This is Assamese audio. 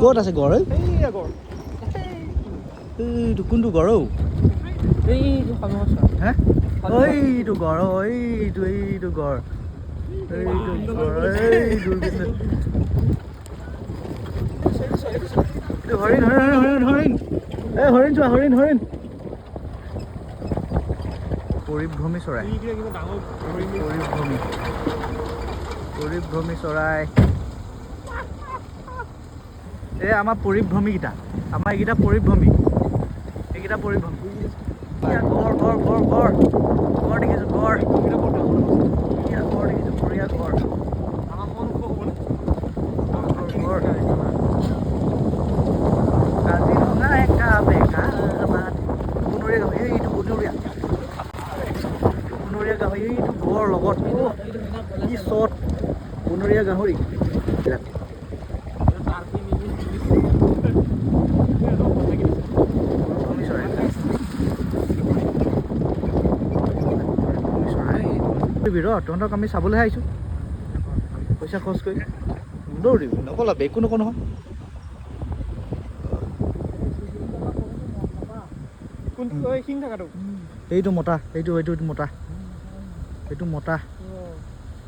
ক'ত আছে গড়? এইটো কোনটো গড়? এইটো হে এইটো গড়, এইটো গড়, এইটো গড়, এইটো হৰিণ হৰিণ হৰিণ এই হৰিণ চোৱা, হৰিণ হৰিণ। পৰিভ্ৰমী চৰাই, পৰিভ্ৰমী চৰাই। এই আমাৰ পৰিভ্ৰমীকেইটা, আমাৰ এইকেইটা পৰিভ্ৰমী, এইকেইটা পৰিভ্ৰমী। গড় গড় গড় গড় গড় দেখিছোঁ, গড় গড় দেখিছোঁ, বঢ়িয়া গড়। কাজিৰঙা একা বেকা বাট। বনৰীয়া গাহৰি, এইটো বনৰীয়া গাহৰি, এইটো গড় লগত কি চট। বনৰীয়া গাহৰি তহঁতক আমি চাবলৈ আহিছোঁ, পইচা খৰচ কৰি দৌৰিবি, নকলাবি, একো নকওঁ নহয়। এইটো মতা, এইটো মতা, এইটো মতা।